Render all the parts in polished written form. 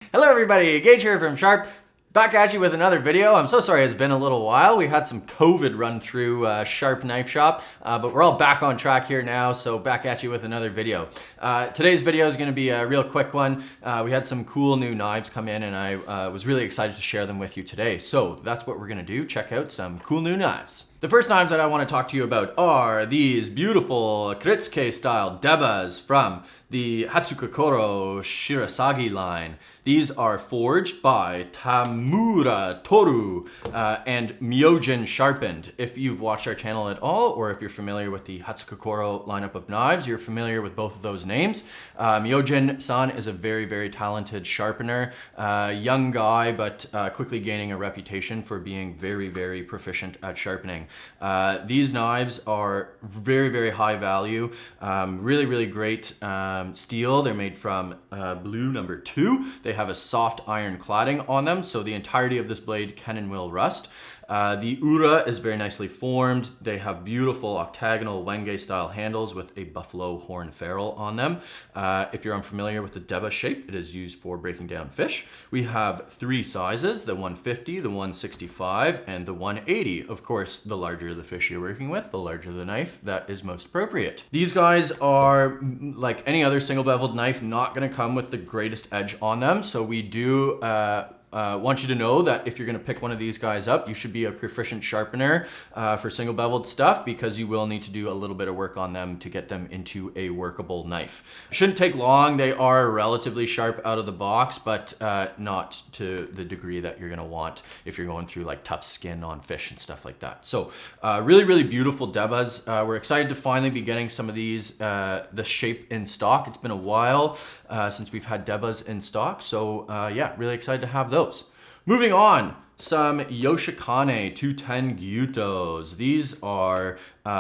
Hello everybody, Gage here from Sharp. Back at you with another video. I'm so sorry it's been a little while. We had some COVID run through Sharp Knife Shop, but we're all back on track here now, so back at you with another video. Today's video is going to be a real quick one. We had some cool new knives come in and I was really excited to share them with you today. So that's what we're going to do. Check out some cool new knives. The first knives that I want to talk to you about are these beautiful Kiritsuke style Debas from the Hatsukokoro Shirasagi line. These are forged by Tamura Toru and Myojin sharpened. If you've watched our channel at all, or if you're familiar with the Hatsukokoro lineup of knives, you're familiar with both of those names. Myojin-san is a very, very talented sharpener, young guy, but quickly gaining a reputation for being very, very proficient at sharpening. These knives are very, very high value, really, really great steel. They're made from blue number 2. They have a soft iron cladding on them, so the entirety of this blade can and will rust. The ura is very nicely formed. They have beautiful octagonal wenge style handles with a buffalo horn ferrule on them. If you're unfamiliar with the Deba shape, it is used for breaking down fish. We have 3 sizes, the 150, the 165, and the 180. Of course, the larger the fish you're working with, the larger the knife, that is most appropriate. These guys are, like any other single beveled knife, not gonna come with the greatest edge on them. So we do want you to know that if you're going to pick one of these guys up, you should be a proficient sharpener for single beveled stuff, because you will need to do a little bit of work on them to get them into a workable knife. Shouldn't take long. They are relatively sharp out of the box, but not to the degree that you're going to want if you're going through like tough skin on fish and stuff like that. So really, really beautiful Debas. We're excited to finally be getting some of these, the shape in stock. It's been a while since we've had Debas in stock. So yeah, really excited to have those. Moving on, some Yoshikane 210 Gyutos. These are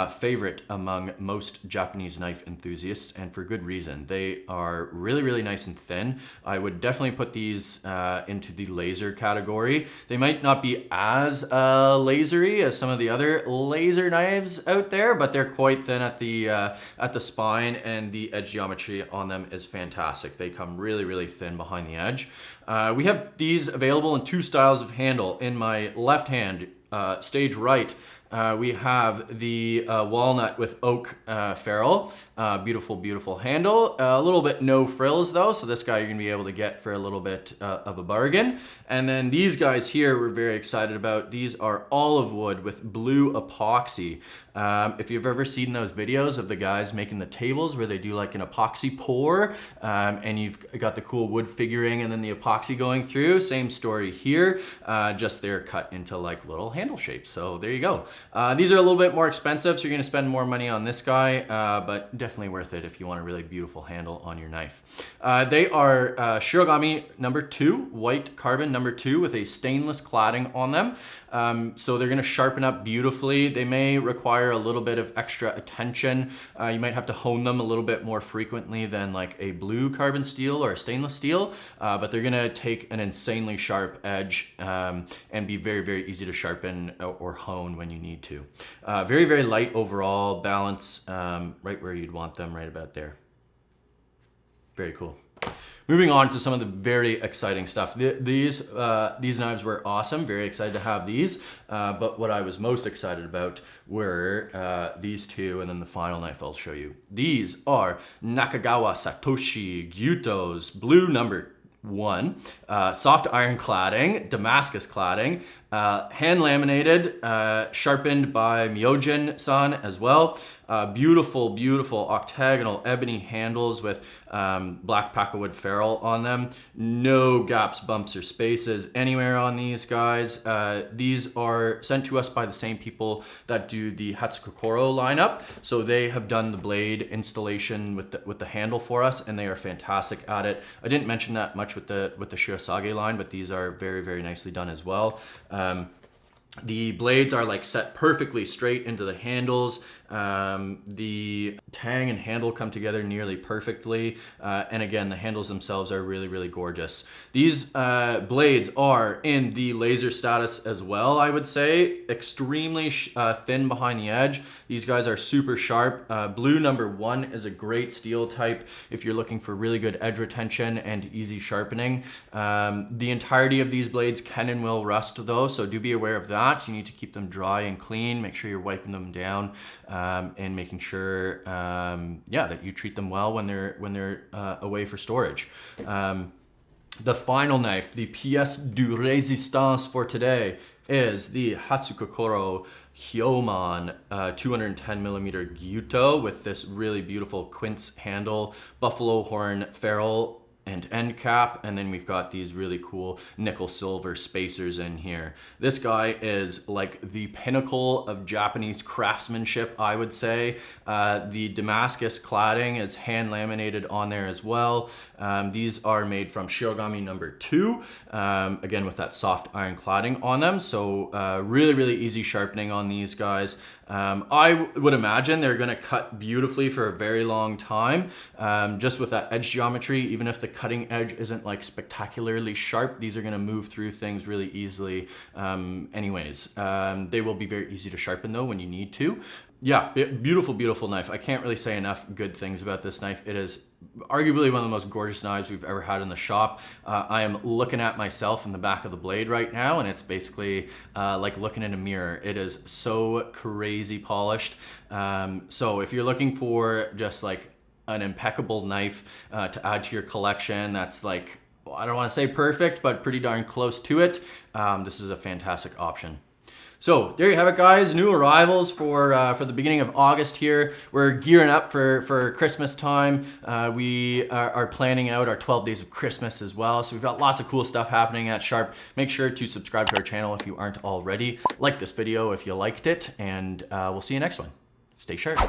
favorite among most Japanese knife enthusiasts, and for good reason. They are really, really nice and thin. I would definitely put these into the laser category. They might not be as lasery as some of the other laser knives out there, but they're quite thin at the spine, and the edge geometry on them is fantastic. They come really, really thin behind the edge. We have these available in 2 styles of handle. In my left hand, stage right, we have the walnut with oak ferrule. Beautiful, beautiful handle. A little bit no frills though, so this guy you're gonna be able to get for a little bit of a bargain. And then these guys here we're very excited about. These are olive wood with blue epoxy. If you've ever seen those videos of the guys making the tables where they do like an epoxy pour, and you've got the cool wood figuring and then the epoxy going through, same story here, just they're cut into like little handle shapes. So there you go. These are a little bit more expensive, so you're gonna spend more money on this guy, but definitely worth it if you want a really beautiful handle on your knife. They are Shiragami number 2, white carbon number 2 with a stainless cladding on them. So they're gonna sharpen up beautifully. They may require a little bit of extra attention. You might have to hone them a little bit more frequently than like a blue carbon steel or a stainless steel, but they're gonna take an insanely sharp edge and be very, very easy to sharpen or hone when you need to. Very, very light overall, balance right where you'd want them, right about there. Very cool. Moving on to some of the very exciting stuff. These knives were awesome, very excited to have these, but what I was most excited about were these 2, and then the final knife I'll show you. These are Nakagawa Satoshi Gyutos, blue number 1, soft iron cladding, Damascus cladding, hand laminated, sharpened by Myojin-san as well. Beautiful, beautiful octagonal ebony handles with black pakkawood ferrule on them. No gaps, bumps, or spaces anywhere on these guys. These are sent to us by the same people that do the Hatsukokoro lineup. So they have done the blade installation with the handle for us, and they are fantastic at it. I didn't mention that much with the Shirasagi line, but these are very, very nicely done as well. The blades are like set perfectly straight into the handles. The tang and handle come together nearly perfectly. And again, the handles themselves are really, really gorgeous. These blades are in the laser status as well, I would say. Extremely thin behind the edge. These guys are super sharp. Blue number 1 is a great steel type if you're looking for really good edge retention and easy sharpening. The entirety of these blades can and will rust though, so do be aware of that. You need to keep them dry and clean. Make sure you're wiping them down and making sure that you treat them well when they're away for storage. The final knife, the pièce de résistance for today, is the Hatsukokoro Hyomon 210mm Gyuto with this really beautiful quince handle, buffalo horn ferrule and end cap, and then we've got these really cool nickel silver spacers in here. This guy is like the pinnacle of Japanese craftsmanship, I would say. The Damascus cladding is hand laminated on there as well. These are made from Shirasagi number 2, again with that soft iron cladding on them, so really, really easy sharpening on these guys. I would imagine they're gonna cut beautifully for a very long time, just with that edge geometry. Even if the cutting edge isn't like spectacularly sharp, these are gonna move through things really easily anyways. They will be very easy to sharpen though when you need to. Yeah, beautiful, beautiful knife. I can't really say enough good things about this knife. It is arguably one of the most gorgeous knives we've ever had in the shop. I am looking at myself in the back of the blade right now, and it's basically like looking in a mirror. It is so crazy polished. So if you're looking for just like an impeccable knife to add to your collection that's like, well, I don't want to say perfect, but pretty darn close to it, this is a fantastic option. So there you have it, guys. New arrivals for the beginning of August here. We're gearing up for Christmas time. We are planning out our 12 days of Christmas as well. So we've got lots of cool stuff happening at Sharp. Make sure to subscribe to our channel if you aren't already. Like this video if you liked it, and we'll see you next one. Stay sharp.